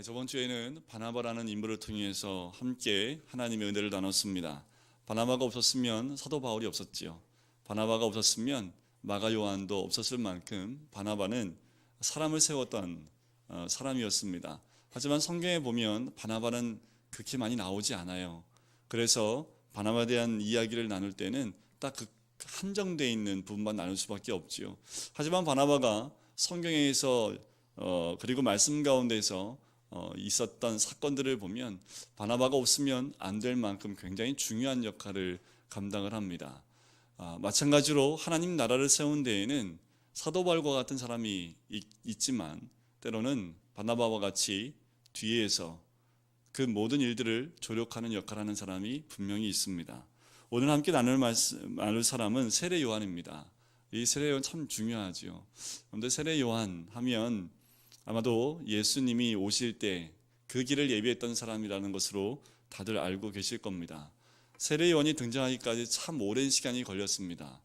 저번 주에는 바나바라는 인물을 통해서 함께 하나님의 은혜를 나눴습니다. 바나바가 없었으면 사도 바울이 없었지요. 바나바가 없었으면 마가 요한도 없었을 만큼 바나바는 사람을 세웠던 사람이었습니다. 하지만 성경에 보면 바나바는 그렇게 많이 나오지 않아요. 그래서 바나바에 대한 이야기를 나눌 때는 딱 그 한정되어 있는 부분만 나눌 수밖에 없지요. 하지만 바나바가 성경에서 그리고 말씀 가운데서 있었던 사건들을 보면 바나바가 없으면 안 될 만큼 굉장히 중요한 역할을 감당을 합니다. 마찬가지로 하나님 나라를 세운 데에는 사도 바울과 같은 사람이 있지만 때로는 바나바와 같이 뒤에서 그 모든 일들을 조력하는 역할을 하는 사람이 분명히 있습니다. 오늘 함께 나눌 사람은 세례 요한입니다. 이 세례 요한 참 중요하죠. 그런데 세례 요한 하면 아마도 예수님이 오실 때 그 길을 예비했던 사람이라는 것으로 다들 알고 계실 겁니다. 세례 요한이 등장하기까지 참 오랜 시간이 걸렸습니다.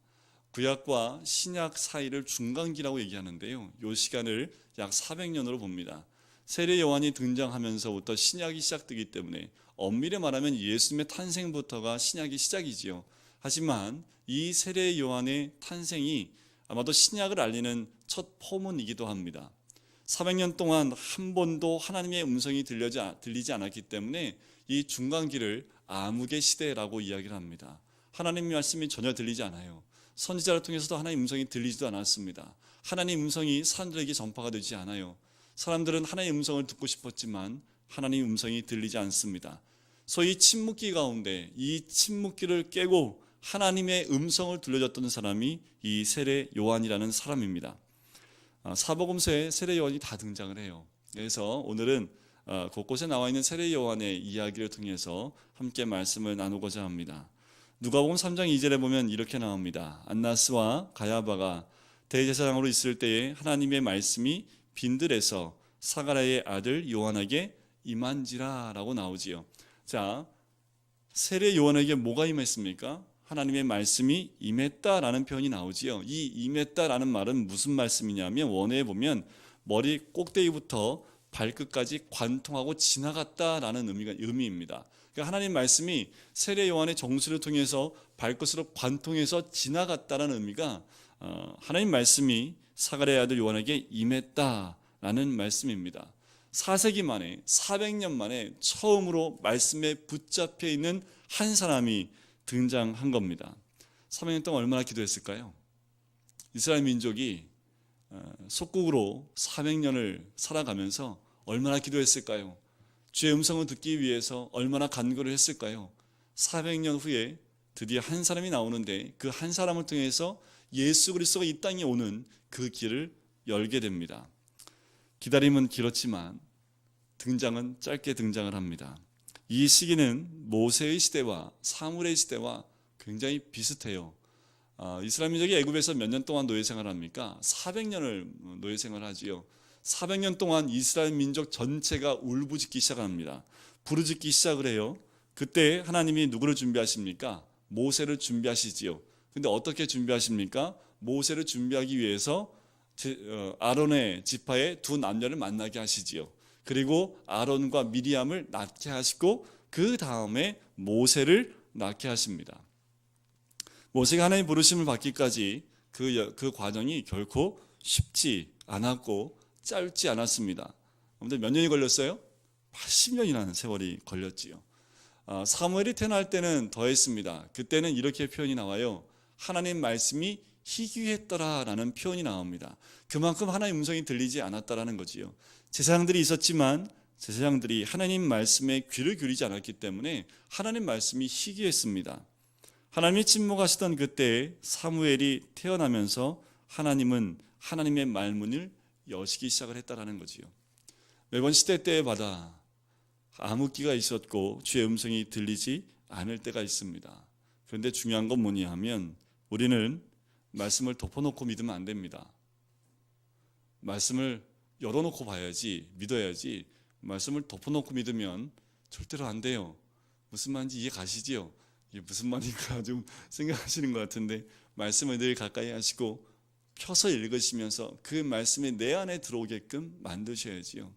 구약과 신약 사이를 중간기라고 얘기하는데요. 이 시간을 약 400년으로 봅니다. 세례 요한이 등장하면서부터 신약이 시작되기 때문에 엄밀히 말하면 예수님의 탄생부터가 신약이 시작이지요. 하지만 이 세례 요한의 탄생이 아마도 신약을 알리는 첫 포문이기도 합니다. 400년 동안 한 번도 하나님의 음성이 들리지 않았기 때문에 이 중간기를 암흑의 시대라고 이야기를 합니다. 하나님의 말씀이 전혀 들리지 않아요. 선지자를 통해서도 하나님의 음성이 들리지도 않았습니다. 하나님의 음성이 사람들에게 전파가 되지 않아요. 사람들은 하나님의 음성을 듣고 싶었지만 하나님의 음성이 들리지 않습니다. 소위 침묵기 가운데 이 침묵기를 깨고 하나님의 음성을 들려줬던 사람이 이 세례 요한이라는 사람입니다. 사복음서에 세례 요한이 다 등장을 해요. 그래서 오늘은 곳곳에 나와 있는 세례 요한의 이야기를 통해서 함께 말씀을 나누고자 합니다. 누가복음 3장 2절에 보면 이렇게 나옵니다. 안나스와 가야바가 대제사장으로 있을 때에 하나님의 말씀이 빈들에서 사가랴의 아들 요한에게 임한지라 라고 나오지요. 자, 세례 요한에게 뭐가 임했습니까? 하나님의 말씀이 임했다라는 표현이 나오지요. 이 임했다라는 말은 무슨 말씀이냐면 원어에 보면 머리 꼭대기부터 발끝까지 관통하고 지나갔다라는 의미입니다. 그러니까 하나님 말씀이 세례 요한의 정수를 통해서 발끝으로 관통해서 지나갔다라는 의미가 하나님 말씀이 사가랴의 아들 요한에게 임했다라는 말씀입니다. 4세기 만에 400년 만에 처음으로 말씀에 붙잡혀 있는 한 사람이 등장한 겁니다. 300년 동안 얼마나 기도했을까요? 이스라엘 민족이 속국으로 400년을 살아가면서 얼마나 기도했을까요? 주의 음성을 듣기 위해서 얼마나 간구를 했을까요? 400년 후에 드디어 한 사람이 나오는데 그 한 사람을 통해서 예수 그리스도가 이 땅에 오는 그 길을 열게 됩니다. 기다림은 길었지만 등장은 짧게 등장을 합니다. 이 시기는 모세의 시대와 사무엘의 시대와 굉장히 비슷해요. 이스라엘 민족이 애굽에서 몇 년 동안 노예 생활합니까? 400년을 노예 생활하지요. 400년 동안 이스라엘 민족 전체가 울부짖기 시작합니다. 부르짖기 시작을 해요. 그때 하나님이 누구를 준비하십니까? 모세를 준비하시지요. 근데 어떻게 준비하십니까? 모세를 준비하기 위해서 아론의 지파의 두 남녀를 만나게 하시지요. 그리고 아론과 미리암을 낳게 하시고 그 다음에 모세를 낳게 하십니다. 모세가 하나님의 부르심을 받기까지 그 과정이 결코 쉽지 않았고 짧지 않았습니다. 아무튼 몇 년이 걸렸어요? 80년이라는 세월이 걸렸지요. 사무엘이 태어날 때는 더했습니다. 그때는 이렇게 표현이 나와요. 하나님 말씀이 희귀했더라라는 표현이 나옵니다. 그만큼 하나님의 음성이 들리지 않았다라는 거지요. 제사장들이 있었지만 제사장들이 하나님 말씀에 귀를 기울이지 않았기 때문에 하나님 말씀이 희귀했습니다. 하나님이 침묵하시던 그때 사무엘이 태어나면서 하나님은 하나님의 말문을 여시기 시작을 했다라는 거지요. 매번 시대 때마다 암흑기가 있었고 주의 음성이 들리지 않을 때가 있습니다. 그런데 중요한 건 뭐냐 하면 우리는 말씀을 덮어놓고 믿으면 안 됩니다. 말씀을 열어놓고 봐야지, 믿어야지. 말씀을 덮어놓고 믿으면 절대로 안 돼요. 무슨 말인지 이해 가시지요? 이게 무슨 말인가 좀 생각하시는 것 같은데 말씀을 늘 가까이 하시고 펴서 읽으시면서 그 말씀이 내 안에 들어오게끔 만드셔야지요.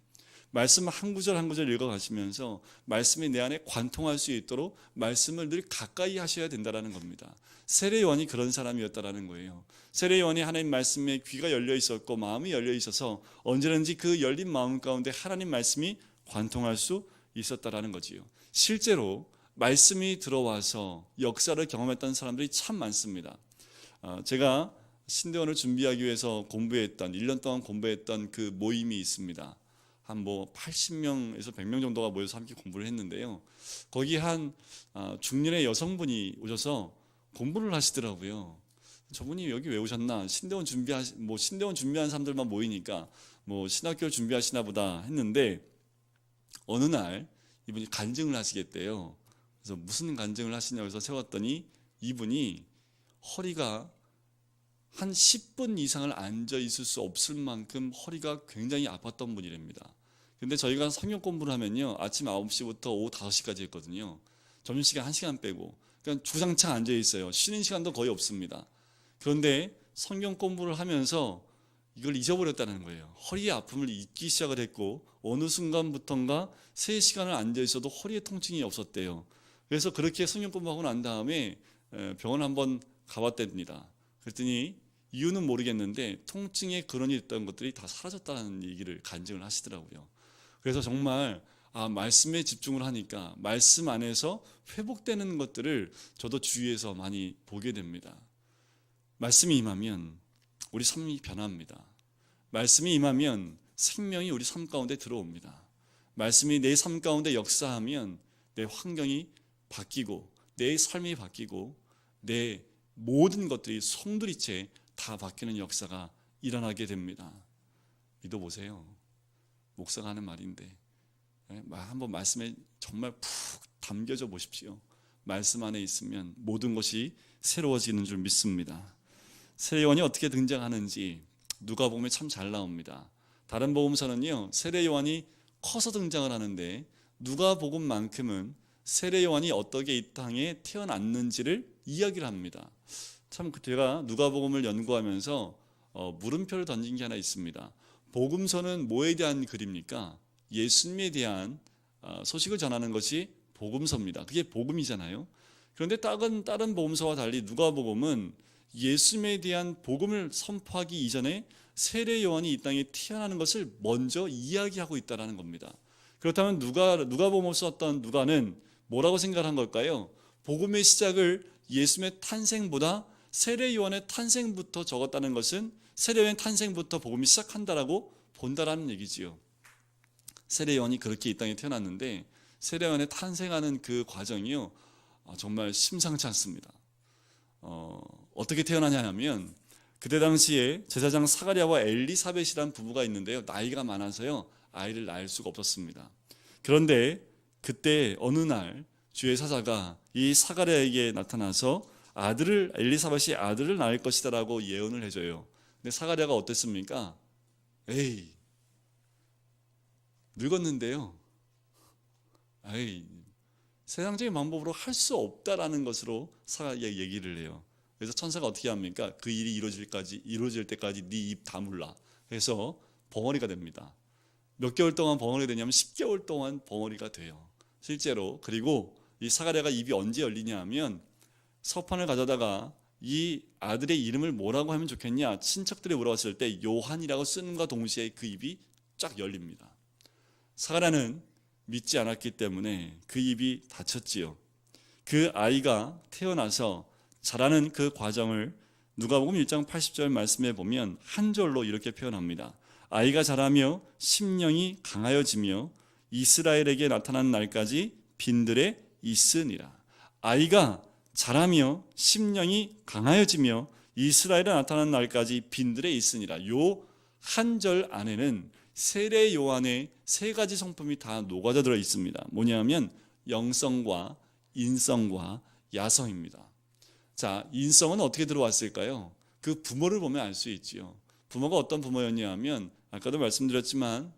말씀 한 구절 한 구절 읽어가시면서 말씀이 내 안에 관통할 수 있도록 말씀을 늘 가까이 하셔야 된다는 겁니다. 세례 요한이 그런 사람이었다라는 거예요. 세례 요한이 하나님 말씀에 귀가 열려 있었고 마음이 열려 있어서 언제든지 그 열린 마음 가운데 하나님 말씀이 관통할 수 있었다라는 거지요. 실제로 말씀이 들어와서 역사를 경험했던 사람들이 참 많습니다. 제가 신대원을 준비하기 위해서 공부했던 1년 동안 공부했던 그 모임이 있습니다. 한 80명에서 100명 정도가 모여서 함께 공부를 했는데요. 거기 한 중년의 여성분이 오셔서 공부를 하시더라고요. 저분이 여기 왜 오셨나? 신대원 준비한 사람들만 모이니까 신학교를 준비하시나 보다 했는데 어느 날 이분이 간증을 하시겠대요. 그래서 무슨 간증을 하시냐고 해서 세웠더니 이분이 허리가 한 10분 이상을 앉아 있을 수 없을 만큼 허리가 굉장히 아팠던 분이랍니다. 근데 저희가 성경 공부를 하면요, 아침 9시부터 오후 5시까지 했거든요. 점심시간 1시간 빼고 그냥 주장창 앉아 있어요. 쉬는 시간도 거의 없습니다. 그런데 성경 공부를 하면서 이걸 잊어버렸다는 거예요. 허리의 아픔을 잊기 시작을 했고 어느 순간부터인가 3시간을 앉아 있어도 허리에 통증이 없었대요. 그래서 그렇게 성경 공부하고 난 다음에 병원 한번 가봤답니다. 그랬더니 이유는 모르겠는데 통증의 근원이 있던 것들이 다 사라졌다는 얘기를 간증을 하시더라고요. 그래서 정말 말씀에 집중을 하니까 말씀 안에서 회복되는 것들을 저도 주위에서 많이 보게 됩니다. 말씀이 임하면 우리 삶이 변합니다. 말씀이 임하면 생명이 우리 삶 가운데 들어옵니다. 말씀이 내 삶 가운데 역사하면 내 환경이 바뀌고 내 삶이 바뀌고 내 모든 것들이 송두리째 다 바뀌는 역사가 일어나게 됩니다. 믿어보세요. 목사가 하는 말인데 한번 말씀에 정말 푹 담겨져 보십시오. 말씀 안에 있으면 모든 것이 새로워지는 줄 믿습니다. 세례 요한이 어떻게 등장하는지 누가복음에 참 잘 나옵니다. 다른 복음서는요, 세례 요한이 커서 등장을 하는데 누가복음만큼은 세례 요한이 어떻게 이 땅에 태어났는지를 이야기를 합니다. 참 제가 누가복음을 연구하면서 물음표를 던진 게 하나 있습니다. 복음서는 뭐에 대한 글입니까? 예수님에 대한 소식을 전하는 것이 복음서입니다. 그게 복음이잖아요. 그런데 다른 복음서와 달리 누가복음은 예수님에 대한 복음을 선포하기 이전에 세례 요한이 이 땅에 태어나는 것을 먼저 이야기하고 있다는 겁니다. 그렇다면 누가복음을 썼던 누가는 뭐라고 생각한 걸까요? 복음의 시작을 예수님의 탄생보다 세례 요한의 탄생부터 적었다는 것은 세례 요한의 탄생부터 복음이 시작한다라고 본다라는 얘기지요. 세례 요한이 그렇게 이 땅에 태어났는데 세례 요한의 탄생하는 그 과정이요, 정말 심상치 않습니다. 어떻게 태어나냐 하면 그때 당시에 제사장 사가랴와 엘리사벳이라는 부부가 있는데요, 나이가 많아서요 아이를 낳을 수가 없었습니다. 그런데 그때 어느 날 주의 사자가 이 사가랴에게 나타나서 엘리사벳이 아들을 낳을 것이다라고 예언을 해줘요. 근데 사가랴가 어땠습니까? 에이, 늙었는데요, 세상적인 방법으로 할 수 없다라는 것으로 사가랴에게 얘기를 해요. 그래서 천사가 어떻게 합니까? 그 일이 이루어질 때까지 네 입 다물라. 그래서 벙어리가 됩니다. 몇 개월 동안 벙어리가 되냐면 10개월 동안 벙어리가 돼요. 실제로. 그리고 이 사가랴가 입이 언제 열리냐 하면 서판을 가져다가 이 아들의 이름을 뭐라고 하면 좋겠냐, 친척들이 물어봤을 때 요한이라고 쓰는과 동시에 그 입이 쫙 열립니다. 사가랴는 믿지 않았기 때문에 그 입이 닫혔지요. 그 아이가 태어나서 자라는 그 과정을 누가복음 1장 80절 말씀에 보면 한 절로 이렇게 표현합니다. 아이가 자라며 심령이 강하여지며 이스라엘에게 나타난 날까지 빈들에 있으니라. 아이가 자라며 심령이 강하여지며 이스라엘에 나타난 날까지 빈들에 있으니라. 요 한 절 안에는 세례 요한의 3가지 성품이 다 녹아져 들어 있습니다. 뭐냐면 영성과 인성과 야성입니다. 자, 인성은 어떻게 들어왔을까요? 그 부모를 보면 알 수 있지요. 부모가 어떤 부모였냐 하면 아까도 말씀드렸지만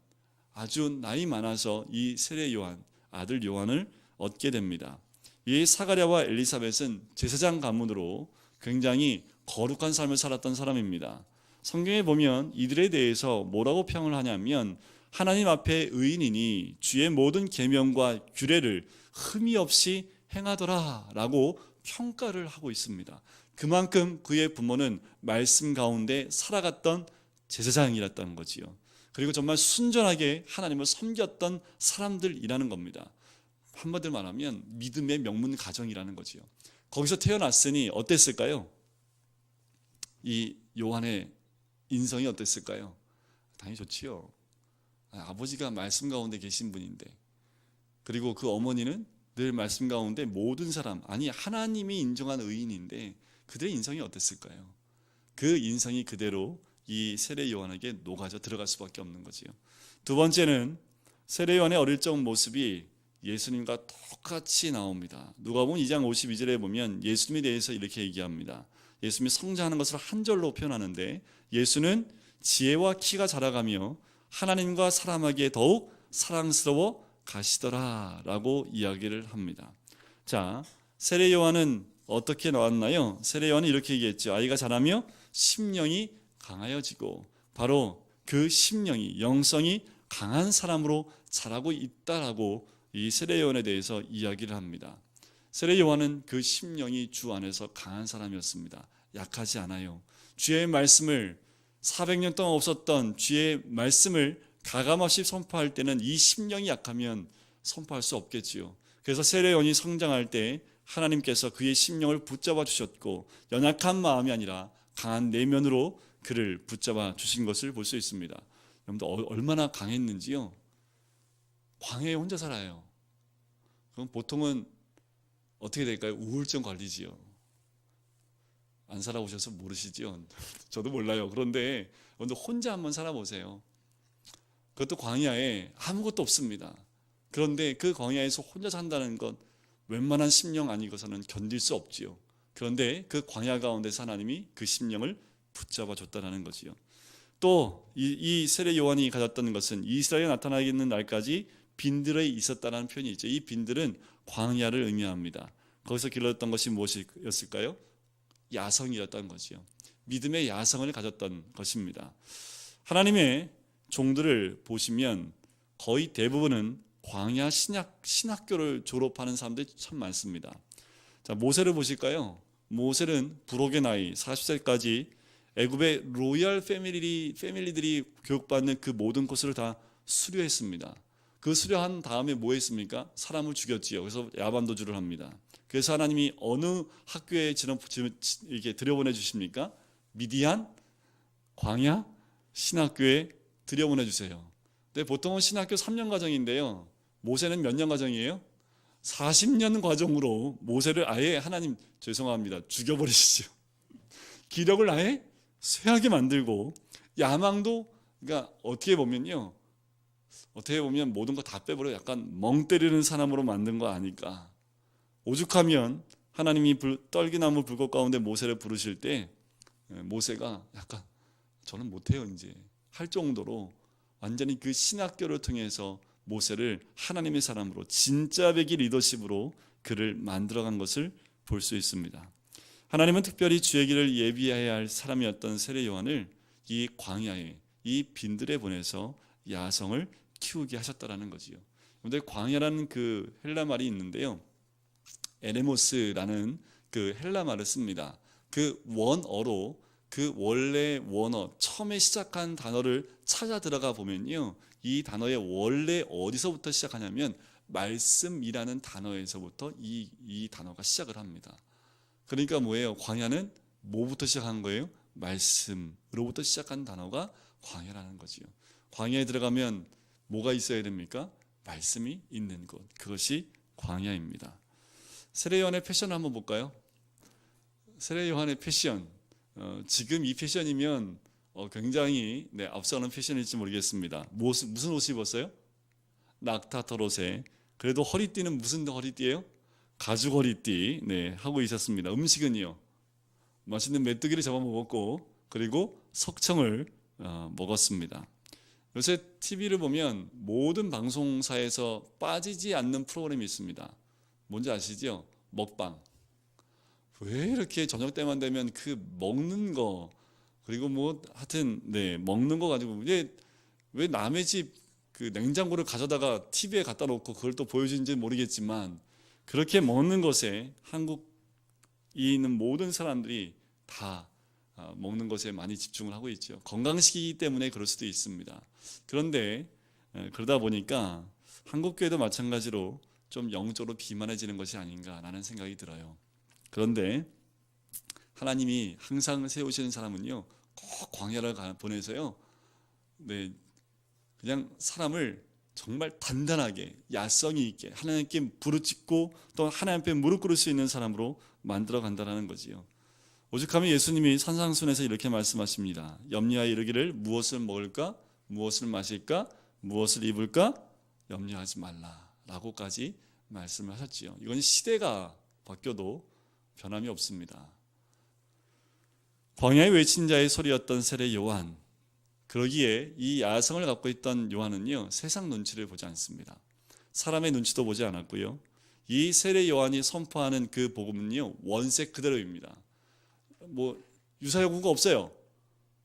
아주 나이 많아서 이 세례 요한, 아들 요한을 얻게 됩니다. 이 사가랴와 엘리사벳은 제사장 가문으로 굉장히 거룩한 삶을 살았던 사람입니다. 성경에 보면 이들에 대해서 뭐라고 평을 하냐면 하나님 앞에 의인이니 주의 모든 계명과 규례를 흠이 없이 행하더라라고 평가를 하고 있습니다. 그만큼 그의 부모는 말씀 가운데 살아갔던 제사장이었다는 거지요. 그리고 정말 순전하게 하나님을 섬겼던 사람들이라는 겁니다. 한마디로 말하면 믿음의 명문 가정이라는 거지요. 거기서 태어났으니 어땠을까요? 이 요한의 인성이 어땠을까요? 당연히 좋지요. 아버지가 말씀 가운데 계신 분인데, 그리고 그 어머니는 늘 말씀 가운데 모든 사람, 아니 하나님이 인정한 의인인데 그들의 인성이 어땠을까요? 그 인성이 그대로 이 세례 요한에게 녹아져 들어갈 수밖에 없는 거지요. 두 번째는 세례 요한의 어릴 적 모습이 예수님과 똑같이 나옵니다. 누가복음 2장 52절에 보면 예수님에 대해서 이렇게 얘기합니다. 예수님이 성장하는 것을 한 절로 표현하는데, 예수는 지혜와 키가 자라가며 하나님과 사람에게 더욱 사랑스러워 가시더라 라고 이야기를 합니다. 자, 세례 요한은 어떻게 나왔나요? 세례 요한은 이렇게 얘기했죠. 아이가 자라며 심령이 강하여지고, 바로 그 심령이, 영성이 강한 사람으로 자라고 있다라고 이 세례 요한에 대해서 이야기를 합니다. 세례 요한은 그 심령이 주 안에서 강한 사람이었습니다. 약하지 않아요. 주의 말씀을 400년 동안 없었던 주의 말씀을 가감없이 선포할 때는 이 심령이 약하면 선포할 수 없겠지요. 그래서 세례 요한이 성장할 때 하나님께서 그의 심령을 붙잡아 주셨고, 연약한 마음이 아니라 강한 내면으로 그를 붙잡아 주신 것을 볼 수 있습니다. 여러분들 얼마나 강했는지요. 광야에 혼자 살아요. 그럼 보통은 어떻게 될까요? 우울증 걸리지요. 안 살아보셔서 모르시지요. 저도 몰라요. 그런데 여러분들 혼자 한번 살아보세요. 그것도 광야에 아무것도 없습니다. 그런데 그 광야에서 혼자 산다는 것, 웬만한 심령 아니고서는 견딜 수 없지요. 그런데 그 광야 가운데서 하나님이 그 심령을 붙잡아 줬다는 거지요. 또 이 세례 요한이 가졌던 것은 이스라엘에 나타나겠는 날까지 빈들에 있었다는 표현이 있죠. 이 빈들은 광야를 의미합니다. 거기서 길렀던 것이 무엇이었을까요? 야성이었던 거지요. 믿음의 야성을 가졌던 것입니다. 하나님의 종들을 보시면 거의 대부분은 광야 신학교를 졸업하는 사람들이 참 많습니다. 자, 모세를 보실까요? 모세는 부록의 나이 40세까지 애굽의 로열 패밀리들이 교육받는 그 모든 코스를 다 수료했습니다. 그 수료한 다음에 뭐 했습니까? 사람을 죽였지요. 그래서 야반도주를 합니다. 그래서 하나님이 어느 학교에 이렇게 들여보내 주십니까? 미디안 광야 신학교에 들여보내 주세요. 근데 보통은 신학교 3년 과정인데요. 모세는 몇 년 과정이에요? 40년 과정으로 모세를 아예 하나님 죄송합니다. 죽여버리시죠. 기력을 아예 쇠하게 만들고, 야망도, 그러니까 어떻게 보면 모든 거 다 빼버려 약간 멍 때리는 사람으로 만든 거 아닐까. 오죽하면 하나님이 떨기나무 불꽃 가운데 모세를 부르실 때 모세가 약간 저는 못해요 이제 할 정도로 완전히 그 신학교를 통해서 모세를 하나님의 사람으로, 진짜 배기 리더십으로 그를 만들어간 것을 볼 수 있습니다. 하나님은 특별히 주의 길을 예비해야 할 사람이었던 세례 요한을 이 광야에, 이 빈들에 보내서 야성을 키우게 하셨다라는 거지요. 그런데 광야라는 그 헬라 말이 있는데요, 에레모스라는 그 헬라 말을 씁니다. 그 원어로, 그 원래 원어 처음에 시작한 단어를 찾아 들어가 보면요, 이 단어의 원래 어디서부터 시작하냐면 말씀이라는 단어에서부터 이 단어가 시작을 합니다. 그러니까 뭐예요? 광야는 뭐부터 시작한 거예요? 말씀으로부터 시작한 단어가 광야라는 거지요. 광야에 들어가면 뭐가 있어야 됩니까? 말씀이 있는 곳, 그것이 광야입니다. 세례 요한의 패션을 한번 볼까요? 세례 요한의 패션, 지금 이 패션이면 굉장히 앞서는 패션일지 모르겠습니다. 무슨 옷을 입었어요? 낙타털 옷에, 그래도 허리띠는 무슨 허리띠예요? 가죽 허리띠 하고 있었습니다. 음식은요, 맛있는 메뚜기를 잡아 먹었고, 그리고 석청을 먹었습니다. 요새 TV를 보면 모든 방송사에서 빠지지 않는 프로그램이 있습니다. 뭔지 아시죠? 먹방. 왜 이렇게 저녁 때만 되면 그 먹는 거, 그리고 뭐 하여튼 먹는 거 가지고 왜 남의 집 그 냉장고를 가져다가 TV에 갖다 놓고 그걸 또 보여주는지 모르겠지만 그렇게 먹는 것에 한국에 있는 모든 사람들이 다 먹는 것에 많이 집중을 하고 있죠. 건강식이기 때문에 그럴 수도 있습니다. 그런데 그러다 보니까 한국교회도 마찬가지로 좀 영적으로 비만해지는 것이 아닌가라는 생각이 들어요. 그런데 하나님이 항상 세우시는 사람은요, 꼭 광야를 보내서요, 네, 그냥 사람을 정말 단단하게 야성이 있게 하나님께 부르짖고 또 하나님 앞에 무릎 꿇을 수 있는 사람으로 만들어 간다는 거지요. 오죽하면 예수님이 산상순에서 이렇게 말씀하십니다. 염려하여 이르기를 무엇을 먹을까, 무엇을 마실까, 무엇을 입을까 염려하지 말라라고까지 말씀을 하셨지요. 이건 시대가 바뀌어도 변함이 없습니다. 광야에 외친 자의 소리였던 세례 요한, 그러기에 이 야성을 갖고 있던 요한은요, 세상 눈치를 보지 않습니다. 사람의 눈치도 보지 않았고요. 이 세례 요한이 선포하는 그 복음은요, 원색 그대로입니다. 뭐 유사요구가 없어요.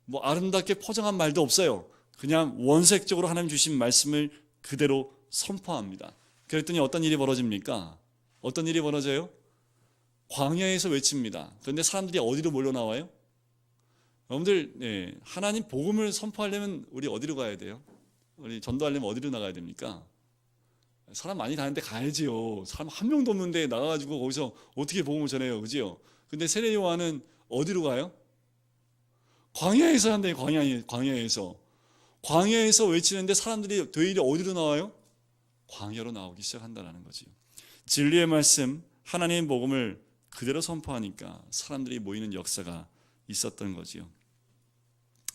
뭐 아름답게 포장한 말도 없어요. 그냥 원색적으로 하나님 주신 말씀을 그대로 선포합니다. 그랬더니 어떤 일이 벌어집니까? 어떤 일이 벌어져요? 광야에서 외칩니다. 그런데 사람들이 어디로 몰려 나와요? 여러분들, 하나님 복음을 선포하려면 우리 어디로 가야 돼요? 우리 전도하려면 어디로 나가야 됩니까? 사람 많이 다니는데 가야지요. 사람 한 명도 없는데 나가가지고 거기서 어떻게 복음을 전해요, 그지요? 근데 세례 요한은 어디로 가요? 광야에서 한대요. 광야에서 외치는데 사람들이 되레 어디로 나와요? 광야로 나오기 시작한다는 거지요. 진리의 말씀, 하나님의 복음을 그대로 선포하니까 사람들이 모이는 역사가 있었던 거지요.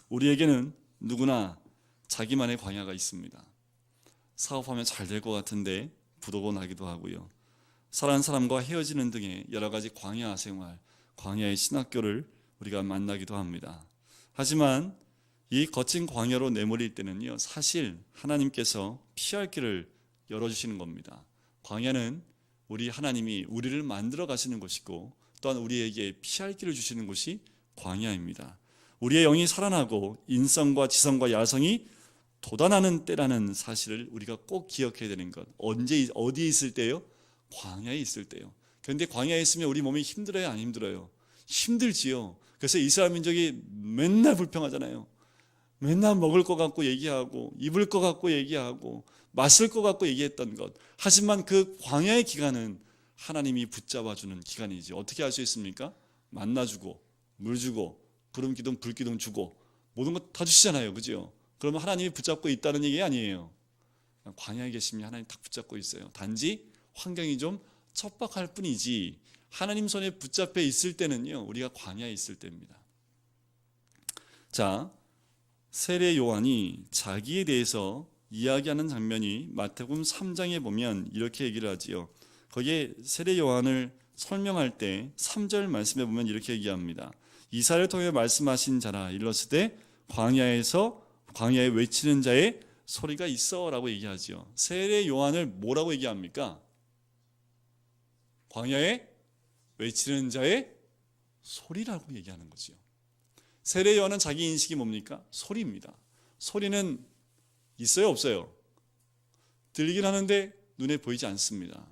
우리에게는 누구나 자기만의 광야가 있습니다. 사업하면 잘 될 것 같은데 부도가 나기도 하고요. 사랑하는 사람과 헤어지는 등의 여러 가지 광야 생활, 광야의 신학교를 우리가 만나기도 합니다. 하지만 이 거친 광야로 내몰릴 때는요, 사실 하나님께서 피할 길을 열어주시는 겁니다. 광야는 우리 하나님이 우리를 만들어 가시는 곳이고 또한 우리에게 피할 길을 주시는 곳이 광야입니다. 우리의 영이 살아나고 인성과 지성과 야성이 돋아나는 때라는 사실을 우리가 꼭 기억해야 되는 것. 언제 어디에 있을 때요? 광야에 있을 때요. 그런데 광야에 있으면 우리 몸이 힘들어요, 안 힘들어요? 힘들지요. 그래서 이스라엘 민족이 맨날 불평하잖아요. 맨날 먹을 것 같고 얘기하고 입을 것 같고 얘기하고 마실 것 같고 얘기했던 것. 하지만 그 광야의 기간은 하나님이 붙잡아주는 기간이지. 어떻게 할 수 있습니까? 만나주고 물 주고 구름 기둥 불 기둥 주고 모든 것 다 주시잖아요, 그죠? 그러면 하나님이 붙잡고 있다는 얘기 아니에요. 광야에 계시면 하나님 딱 붙잡고 있어요. 단지 환경이 좀 척박할 뿐이지 하나님 손에 붙잡혀 있을 때는요, 우리가 광야에 있을 때입니다. 자, 세례 요한이 자기에 대해서 이야기하는 장면이 마태복음 3장에 보면 이렇게 얘기를 하지요. 거기에 세례 요한을 설명할 때 3절 말씀에 보면 이렇게 얘기합니다. 이사를 통해 말씀하신 자라 일러스되 광야에 외치는 자의 소리가 있어라고 얘기하지요. 세례 요한을 뭐라고 얘기합니까? 광야에 외치는 자의 소리라고 얘기하는 거죠. 세례 요한은 자기 인식이 뭡니까? 소리입니다. 소리는 있어요, 없어요? 들리긴 하는데 눈에 보이지 않습니다.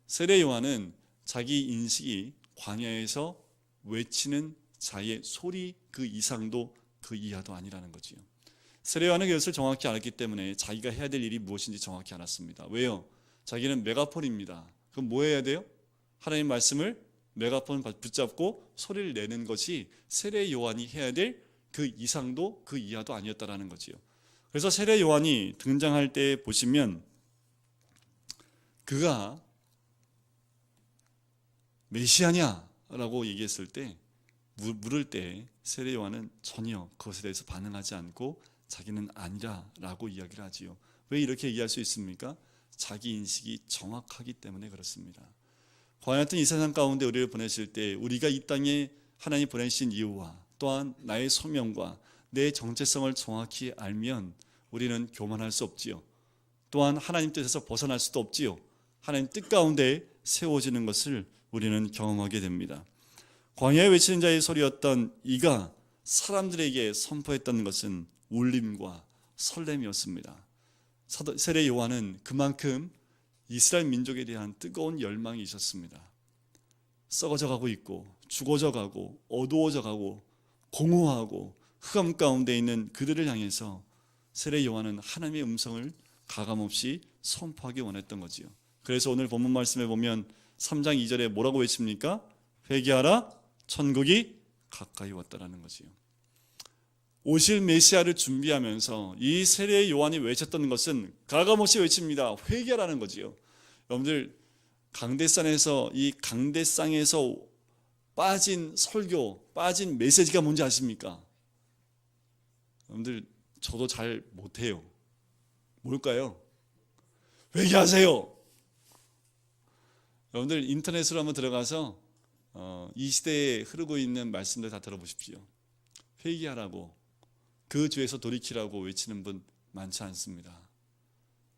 세례 요한은 자기 인식이 광야에서 외치는 자의 소리 그 이상도 그 이하도 아니라는 거지요. 세례 요한은 그것을 정확히 알았기 때문에 자기가 해야 될 일이 무엇인지 정확히 알았습니다. 왜요? 자기는 메가폰입니다. 그럼 뭐 해야 돼요? 하나님 말씀을 메가폰 붙잡고 소리를 내는 것이 세례 요한이 해야 될 그 이상도 그 이하도 아니었다라는 거지요. 그래서 세례 요한이 등장할 때 보시면 그가 메시아냐라고 얘기했을 때 물을 때 세례 요한은 전혀 그것에 대해서 반응하지 않고 자기는 아니라라고 이야기를 하지요. 왜 이렇게 얘기할 수 있습니까? 자기 인식이 정확하기 때문에 그렇습니다. 광야 같은 이 세상 가운데 우리를 보내실 때 우리가 이 땅에 하나님 보내신 이유와 또한 나의 소명과 내 정체성을 정확히 알면 우리는 교만할 수 없지요. 또한 하나님 뜻에서 벗어날 수도 없지요. 하나님 뜻 가운데 세워지는 것을 우리는 경험하게 됩니다. 광야에 외치는 자의 소리였던 이가 사람들에게 선포했던 것은 울림과 설렘이었습니다. 세례 요한은 그만큼 이스라엘 민족에 대한 뜨거운 열망이 있었습니다. 썩어져 가고 있고 죽어져 가고 어두워져 가고 공허하고 흑암 가운데 있는 그들을 향해서 세례 요한은 하나님의 음성을 가감없이 선포하기 원했던 거지요. 그래서 오늘 본문 말씀에 보면 3장 2절에 뭐라고 외칩니까? 회개하라, 천국이 가까이 왔다라는 거지요. 오실 메시아를 준비하면서 이 세례 요한이 외쳤던 것은 가감없이 외칩니다. 회개하라는 거지요. 여러분들 강대상에서 빠진 설교, 빠진 메시지가 뭔지 아십니까? 여러분들 저도 잘 못해요. 뭘까요? 회개하세요. 여러분들 인터넷으로 한번 들어가서 이 시대에 흐르고 있는 말씀들 다 들어보십시오. 회개하라고, 그 죄에서 돌이키라고 외치는 분 많지 않습니다.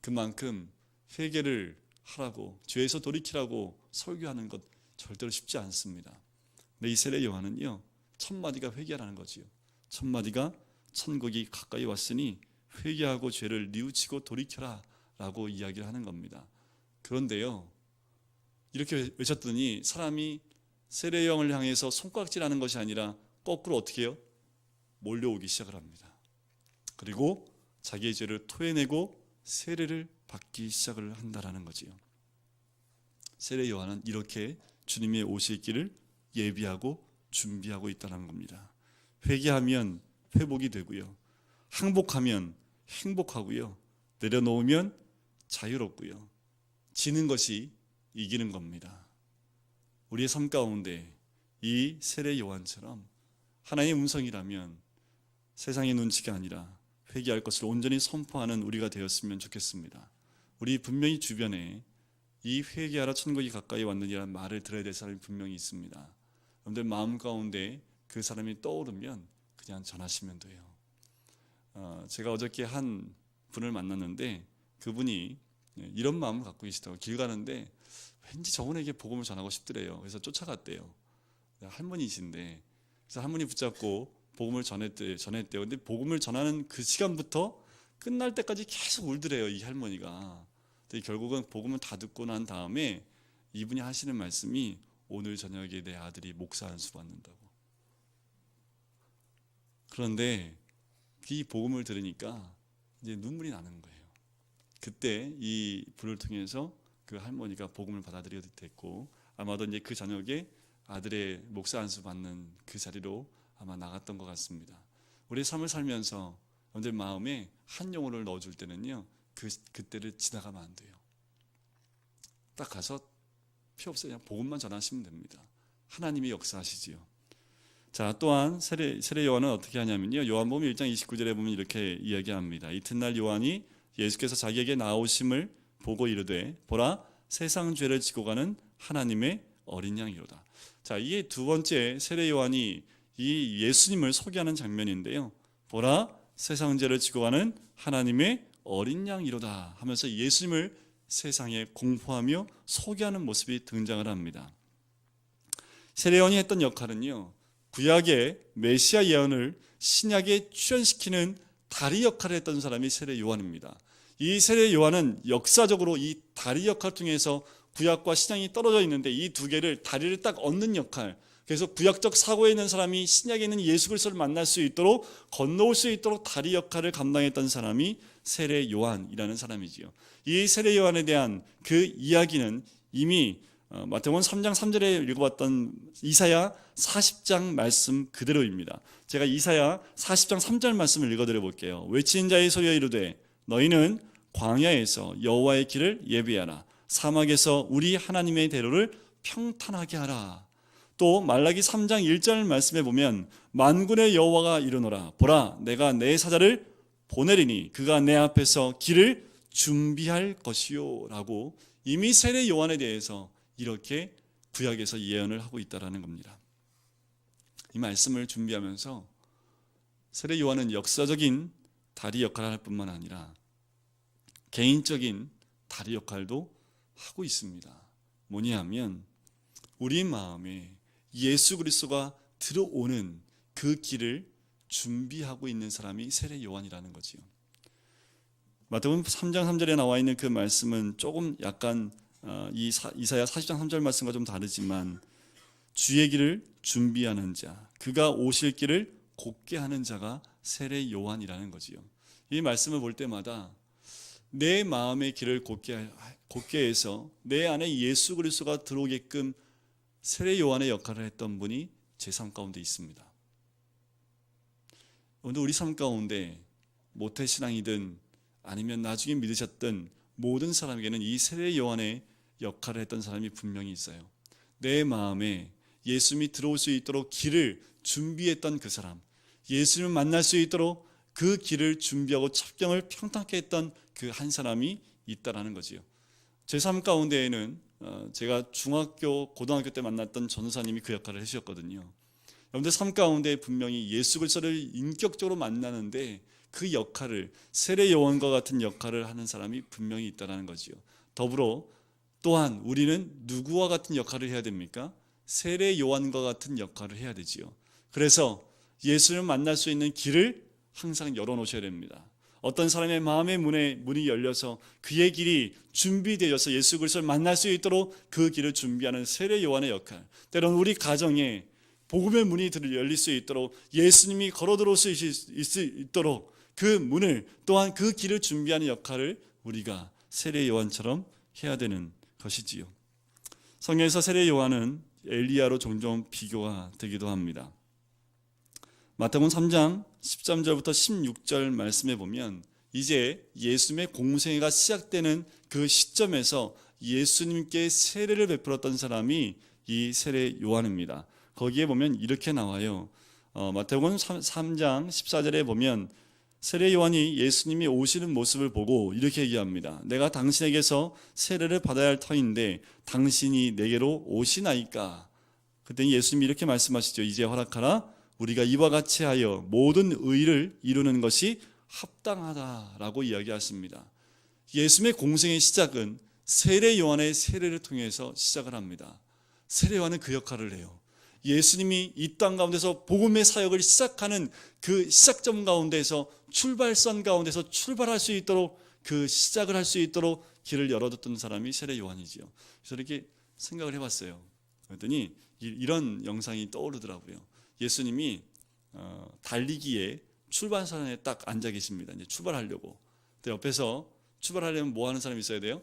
그만큼 회개를 하라고, 죄에서 돌이키라고 설교하는 것 절대로 쉽지 않습니다. 근데 이 세례 요한은요, 첫 마디가 회개하라는 거지요. 첫 마디가 천국이 가까이 왔으니 회개하고 죄를 뉘우치고 돌이켜라 라고 이야기를 하는 겁니다. 그런데요, 이렇게 외쳤더니 사람이 세례 요한을 향해서 손가락질하는 것이 아니라 거꾸로 어떻게 해요? 몰려오기 시작을 합니다. 그리고 자기의 죄를 토해내고 세례를 받기 시작을 한다라는 거지요. 세례 요한은 이렇게 주님의 오실 길을 예비하고 준비하고 있다는 겁니다. 회개하면 회복이 되고요, 항복하면 행복하고요, 내려놓으면 자유롭고요, 지는 것이 이기는 겁니다. 우리의 삶 가운데 이 세례 요한처럼 하나님의 음성이라면 세상의 눈치가 아니라 회개할 것을 온전히 선포하는 우리가 되었으면 좋겠습니다. 우리 분명히 주변에 이 회개하라 천국이 가까이 왔느니라는 말을 들어야 될 사람이 분명히 있습니다. 여러분들 마음 가운데 그 사람이 떠오르면 그냥 전하시면 돼요. 제가 어저께 한 분을 만났는데 그분이 이런 마음을 갖고 계시다고, 길 가는데 왠지 저분에게 복음을 전하고 싶더래요. 그래서 쫓아갔대요. 할머니이신데, 그래서 할머니 붙잡고 복음을 전했대요. 근데 복음을 전하는 그 시간부터 끝날 때까지 계속 울더래요, 이 할머니가. 근데 결국은 복음을 다 듣고 난 다음에 이분이 하시는 말씀이 오늘 저녁에 내 아들이 목사 안수 받는다고. 그런데 이 복음을 들으니까 이제 눈물이 나는 거예요. 그때 이 분을 통해서 그 할머니가 복음을 받아들이게 됐고, 아마도 이제 그 저녁에 아들의 목사 안수 받는 그 자리로 아마 나갔던 것 같습니다. 우리의 삶을 살면서 여러분들 마음에 한 영혼을 넣어줄 때는요, 그때를 지나가면 안 돼요. 딱 가서 필요 없어요. 그냥 복음만 전하시면 됩니다. 하나님이 역사하시지요. 자, 또한 세례 요한은 어떻게 하냐면요, 요한복음 1장 29절에 보면 이렇게 이야기합니다. 이튿날 요한이 예수께서 자기에게 나오심을 보고 이르되 보라, 세상 죄를 지고 가는 하나님의 어린 양이로다. 자, 이게 두 번째 세례 요한이 이 예수님을 소개하는 장면인데요, 보라, 세상 죄를 지고 가는 하나님의 어린 양이로다 하면서 예수님을 세상에 공포하며 소개하는 모습이 등장을 합니다. 세례 요한이 했던 역할은요, 구약의 메시아 예언을 신약에 출현시키는 다리 역할을 했던 사람이 세례 요한입니다. 이 세례 요한은 역사적으로 이 다리 역할을 통해서 구약과 신약이 떨어져 있는데 이 두 개를, 다리를 딱 얹는 역할, 그래서 구약적 사고에 있는 사람이 신약에 있는 예수 그리스도를 만날 수 있도록, 건너올 수 있도록 다리 역할을 감당했던 사람이 세례 요한이라는 사람이지요. 이 세례 요한에 대한 그 이야기는 이미 마태복음 3장 3절에 읽어봤던 이사야 40장 말씀 그대로입니다. 제가 이사야 40장 3절 말씀을 읽어드려 볼게요. 외치는 자의 소리여 이르되 너희는 광야에서 여호와의 길을 예비하라, 사막에서 우리 하나님의 대로를 평탄하게 하라. 또 말라기 3장 1절 말씀에 보면 만군의 여호와가 이르노라, 보라, 내가 내 사자를 보내리니 그가 내 앞에서 길을 준비할 것이요 라고 이미 세례 요한에 대해서 이렇게 구약에서 예언을 하고 있다는 겁니다. 이 말씀을 준비하면서 세례 요한은 역사적인 다리 역할을 할 뿐만 아니라 개인적인 다리 역할도 하고 있습니다. 뭐냐 하면 우리 마음에 예수 그리스도가 들어오는 그 길을 준비하고 있는 사람이 세례 요한이라는 거지요. 마태복음 3장 3절에 나와 있는 그 말씀은 조금 약간 이사야 40장 3절 말씀과 좀 다르지만 주의 길을 준비하는 자, 그가 오실 길을 곧게 하는 자가 세례 요한이라는 거지요. 이 말씀을 볼 때마다 내 마음의 길을 곧게 해서 내 안에 예수 그리스도가 들어오게끔 세례 요한의 역할을 했던 분이 제 삶 가운데 있습니다. 오늘 우리 삶 가운데 모태신앙이든 아니면 나중에 믿으셨던 모든 사람에게는 이 세례 요한의 역할을 했던 사람이 분명히 있어요. 내 마음에 예수님이 들어올 수 있도록 길을 준비했던 그 사람, 예수님을 만날 수 있도록 그 길을 준비하고 첩경을 평탄케 했던 그 한 사람이 있다라는 거지요. 제 삶 가운데에는 제가 중학교, 고등학교 때 만났던 전도사님이 그 역할을 해주셨거든요. 여러분들 삶 가운데 분명히 예수 그리스도를 인격적으로 만나는데 그 역할을, 세례 요한과 같은 역할을 하는 사람이 분명히 있다는 거지요. 더불어 또한 우리는 누구와 같은 역할을 해야 됩니까? 세례 요한과 같은 역할을 해야 되지요. 그래서 예수를 만날 수 있는 길을 항상 열어놓으셔야 됩니다. 어떤 사람의 마음의 문이 열려서 그의 길이 준비되어서 예수 그리스도를 만날 수 있도록 그 길을 준비하는 세례 요한의 역할, 때로는 우리 가정에 복음의 문이 열릴 수 있도록 예수님이 걸어 들어올 수 있도록 그 문을, 또한 그 길을 준비하는 역할을 우리가 세례 요한처럼 해야 되는 것이지요. 성경에서 세례 요한은 엘리야로 종종 비교가 되기도 합니다. 마태복음 3장 13절부터 16절 말씀에 보면 이제 예수님의 공생애가 시작되는 그 시점에서 예수님께 세례를 베풀었던 사람이 이 세례 요한입니다. 거기에 보면 이렇게 나와요. 마태복음 3장 14절에 보면 세례 요한이 예수님이 오시는 모습을 보고 이렇게 얘기합니다. 내가 당신에게서 세례를 받아야 할 터인데 당신이 내게로 오시나이까. 그때 예수님이 이렇게 말씀하시죠. 이제 허락하라. 우리가 이와 같이 하여 모든 의를 이루는 것이 합당하다라고 이야기하십니다. 예수님의 공생의 시작은 세례 요한의 세례를 통해서 시작을 합니다. 세례 요한은 그 역할을 해요. 예수님이 이 땅 가운데서 복음의 사역을 시작하는 그 시작점 가운데서, 출발선 가운데서 출발할 수 있도록, 그 시작을 할 수 있도록 길을 열어뒀던 사람이 세례 요한이지요. 그래서 이렇게 생각을 해봤어요. 그랬더니 이런 영상이 떠오르더라고요. 예수님이 달리기에 출발선에 딱 앉아 계십니다. 이제 출발하려고. 근데 옆에서 출발하려면 뭐 하는 사람이 있어야 돼요?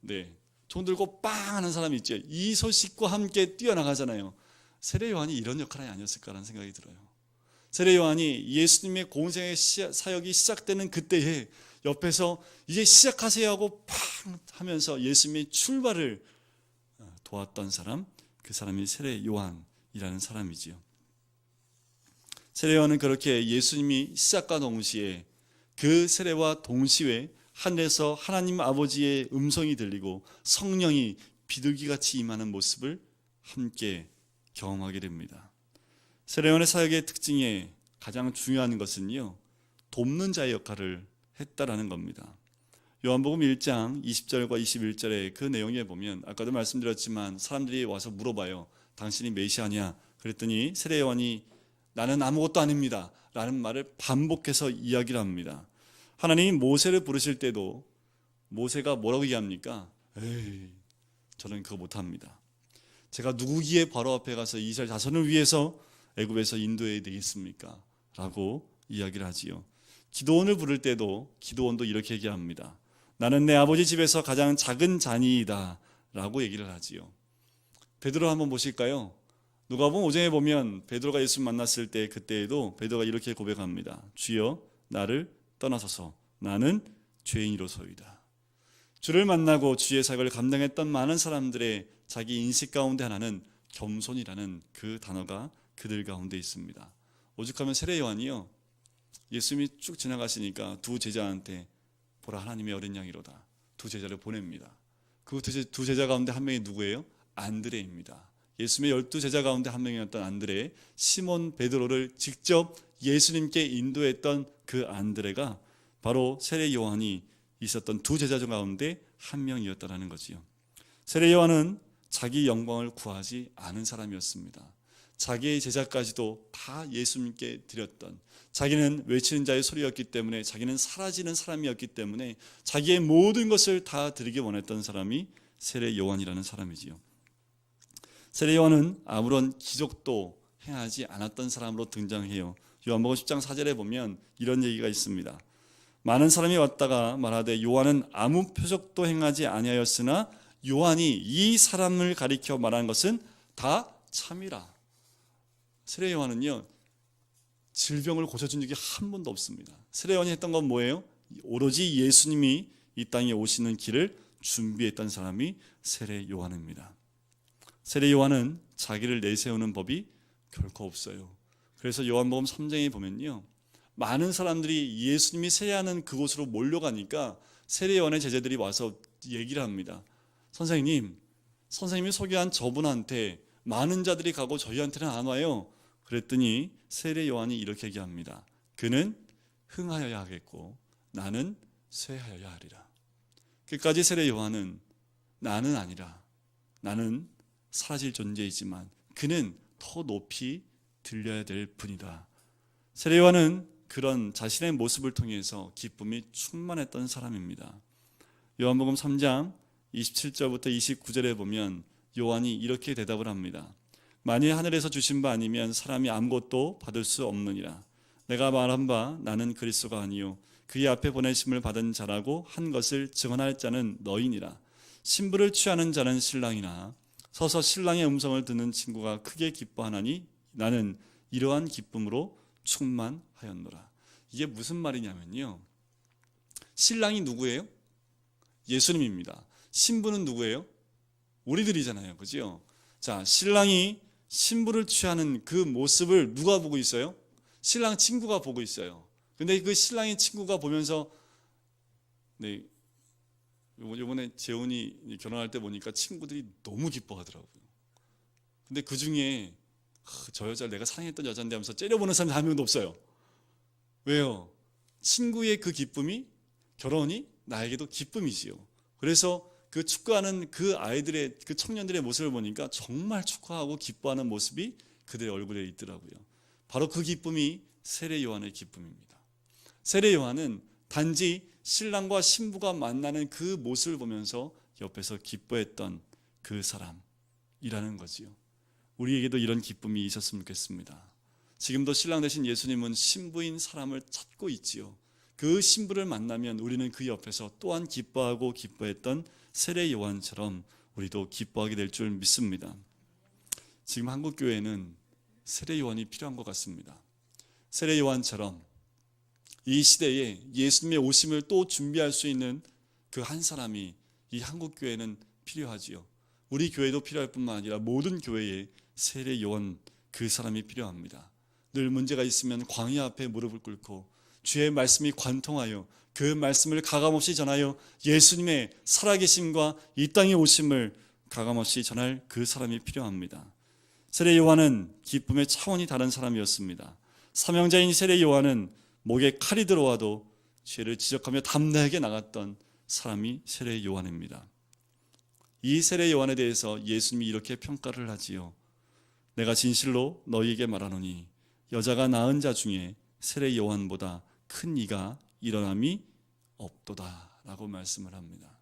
네, 총 들고 빵 하는 사람이 있죠. 이 소식과 함께 뛰어나가잖아요. 세례 요한이 이런 역할이 아니었을까라는 생각이 들어요. 세례 요한이 예수님의 공생의 사역이 시작되는 그때에 옆에서 이제 시작하세요 하고 팡 하면서 예수님의 출발을 도왔던 사람, 그 사람이 세례 요한이라는 사람이지요. 세례 요한은 그렇게 예수님이 시작과 동시에 그 세례와 동시에 하늘에서 하나님 아버지의 음성이 들리고 성령이 비둘기같이 임하는 모습을 함께 경험하게 됩니다. 세례 요한의 사역의 특징에 가장 중요한 것은요, 돕는 자의 역할을 했다라는 겁니다. 요한복음 1장 20절과 21절의 그 내용에 보면 아까도 말씀드렸지만 사람들이 와서 물어봐요. 당신이 메시아냐? 그랬더니 세례 요한이 나는 아무것도 아닙니다 라는 말을 반복해서 이야기를 합니다. 하나님이 모세를 부르실 때도 모세가 뭐라고 얘기합니까? 에이, 저는 그거 못합니다. 제가 누구기에 바로 앞에 가서 이스라엘 자손을 위해서 애굽에서 인도해야 되겠습니까? 라고 이야기를 하지요. 기도원을 부를 때도 기도원도 이렇게 얘기합니다. 나는 내 아버지 집에서 가장 작은 자니이다 라고 얘기를 하지요. 베드로 한번 보실까요? 누가복음 5장에 보면 베드로가 예수 만났을 때 그때에도 베드로가 이렇게 고백합니다. 주여 나를 떠나소서 나는 죄인이로소이다. 주를 만나고 주의 사역을 감당했던 많은 사람들의 자기 인식 가운데 하나는 겸손이라는 그 단어가 그들 가운데 있습니다. 오죽하면 세례 요한이요, 예수님이 쭉 지나가시니까 두 제자한테 보라 하나님의 어린 양이로다, 두 제자를 보냅니다. 그 두 제자 가운데 한 명이 누구예요? 안드레입니다. 예수님의 12제자 가운데 한 명이었던 안드레, 시몬 베드로를 직접 예수님께 인도했던 그 안드레가 바로 세례 요한이 있었던 두 제자 가운데 한 명이었다는 거지요. 세례 요한은 자기 영광을 구하지 않은 사람이었습니다. 자기의 제자까지도 다 예수님께 드렸던, 자기는 외치는 자의 소리였기 때문에, 자기는 사라지는 사람이었기 때문에 자기의 모든 것을 다 드리기 원했던 사람이 세례 요한이라는 사람이지요. 세례 요한은 아무런 기적도 행하지 않았던 사람으로 등장해요. 요한복음 10장 4절에 보면 이런 얘기가 있습니다. 많은 사람이 왔다가 말하되 요한은 아무 표적도 행하지 아니하였으나 요한이 이 사람을 가리켜 말한 것은 다 참이라. 세례 요한은요, 질병을 고쳐준 적이 한 번도 없습니다. 세례 요한이 했던 건 뭐예요? 오로지 예수님이 이 땅에 오시는 길을 준비했던 사람이 세례 요한입니다. 세례 요한은 자기를 내세우는 법이 결코 없어요. 그래서 요한복음 3장에 보면요, 많은 사람들이 예수님이 세례하는 그곳으로 몰려가니까 세례 요한의 제자들이 와서 얘기를 합니다. 선생님이 소개한 저분한테 많은 자들이 가고 저희한테는 안 와요. 그랬더니 세례 요한이 이렇게 얘기합니다. 그는 흥하여야 하겠고 나는 쇠하여야 하리라. 끝까지 세례 요한은 나는 아니라, 나는 사라질 존재이지만 그는 더 높이 들려야 될 분이다. 세례 요한은 그런 자신의 모습을 통해서 기쁨이 충만했던 사람입니다. 요한복음 3장 27절부터 29절에 보면 요한이 이렇게 대답을 합니다. 만일 하늘에서 주신 바 아니면 사람이 아무것도 받을 수 없느니라. 내가 말한 바 나는 그리스도가 아니요 그의 앞에 보내심을 받은 자라고 한 것을 증언할 자는 너희니라. 신부를 취하는 자는 신랑이나 서서 신랑의 음성을 듣는 친구가 크게 기뻐하나니 나는 이러한 기쁨으로 충만하였노라. 이게 무슨 말이냐면요, 신랑이 누구예요? 예수님입니다. 신부는 누구예요? 우리들이잖아요, 그죠? 자, 신랑이 신부를 취하는 그 모습을 누가 보고 있어요? 신랑 친구가 보고 있어요. 근데 그 신랑의 친구가 보면서, 네, 이번에 재훈이 결혼할 때 보니까 친구들이 너무 기뻐하더라고요. 근데 그 중에 저 여자 내가 사랑했던 여자인데 하면서 째려보는 사람이 한 명도 없어요. 왜요? 친구의 그 기쁨이, 결혼이 나에게도 기쁨이지요. 그래서 그 축구하는 그 아이들의, 그 청년들의 모습을 보니까 정말 축하하고 기뻐하는 모습이 그들의 얼굴에 있더라고요. 바로 그 기쁨이 세례 요한의 기쁨입니다. 세례 요한은 단지 신랑과 신부가 만나는 그 모습을 보면서 옆에서 기뻐했던 그 사람이라는 거지요. 우리에게도 이런 기쁨이 있었으면 좋겠습니다. 지금도 신랑 되신 예수님은 신부인 사람을 찾고 있지요. 그 신부를 만나면 우리는 그 옆에서 또한 기뻐하고 기뻐했던 세례 요한처럼 우리도 기뻐하게 될 줄 믿습니다. 지금 한국 교회는 세례 요한이 필요한 것 같습니다. 세례 요한처럼 이 시대에 예수님의 오심을 또 준비할 수 있는 그 한 사람이 이 한국 교회는 필요하지요. 우리 교회도 필요할 뿐만 아니라 모든 교회에 세례 요한 그 사람이 필요합니다. 늘 문제가 있으면 광야 앞에 무릎을 꿇고 주의 말씀이 관통하여 그 말씀을 가감없이 전하여 예수님의 살아계심과 이 땅에 오심을 가감없이 전할 그 사람이 필요합니다. 세례 요한은 기쁨의 차원이 다른 사람이었습니다. 사명자인 세례 요한은 목에 칼이 들어와도 죄를 지적하며 담대하게 나갔던 사람이 세례 요한입니다. 이 세례 요한에 대해서 예수님이 이렇게 평가를 하지요. 내가 진실로 너희에게 말하노니 여자가 낳은 자 중에 세례 요한보다 큰 이가 일어남이 없도다 라고 말씀을 합니다.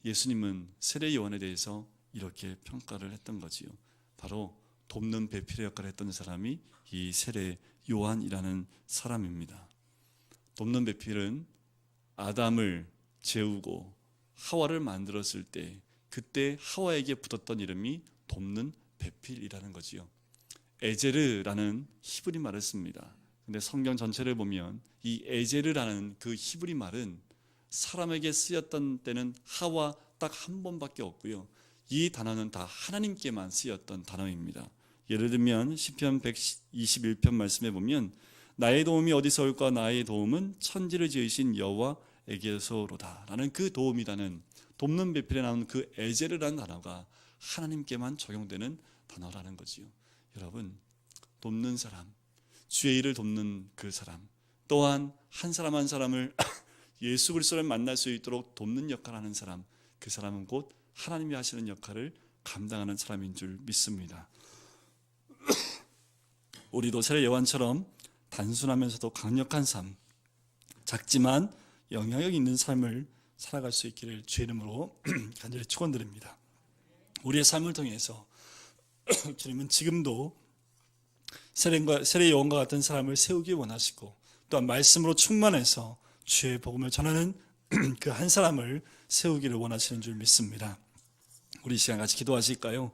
예수님은 세례 요한에 대해서 이렇게 평가를 했던 거지요. 바로 돕는 배필의 역할을 했던 사람이 이 세례 요한이라는 사람입니다. 돕는 배필은 아담을 재우고 하와를 만들었을 때 그때 하와에게 붙었던 이름이 돕는 배필이라는 거지요. 에제르라는 히브리 말을 씁니다. 근데 성경 전체를 보면 이 에제르라는 그 히브리 말은 사람에게 쓰였던 때는 하와 딱 한 번밖에 없고요. 이 단어는 다 하나님께만 쓰였던 단어입니다. 예를 들면 시편 121편 말씀에 보면 나의 도움이 어디서 올까? 나의 도움은 천지를 지으신 여호와에게서로다 라는 그 도움이라는 돕는 배필에 나오는 그 에제르라는 단어가 하나님께만 적용되는 단어라는 거지요. 여러분, 돕는 사람, 주의 일을 돕는 그 사람, 또한 한 사람 한 사람을 예수 그리스도를 만날 수 있도록 돕는 역할을 하는 사람, 그 사람은 곧 하나님이 하시는 역할을 감당하는 사람인 줄 믿습니다. 우리도 세례 요한처럼 단순하면서도 강력한 삶, 작지만 영향력 있는 삶을 살아갈 수 있기를 주의 이름으로 간절히 축원드립니다. 우리의 삶을 통해서 주님은 지금도 세례 요한과 같은 사람을 세우기 원하시고, 또한 말씀으로 충만해서 주의 복음을 전하는 그 한 사람을 세우기를 원하시는 줄 믿습니다. 우리 이 시간 같이 기도하실까요?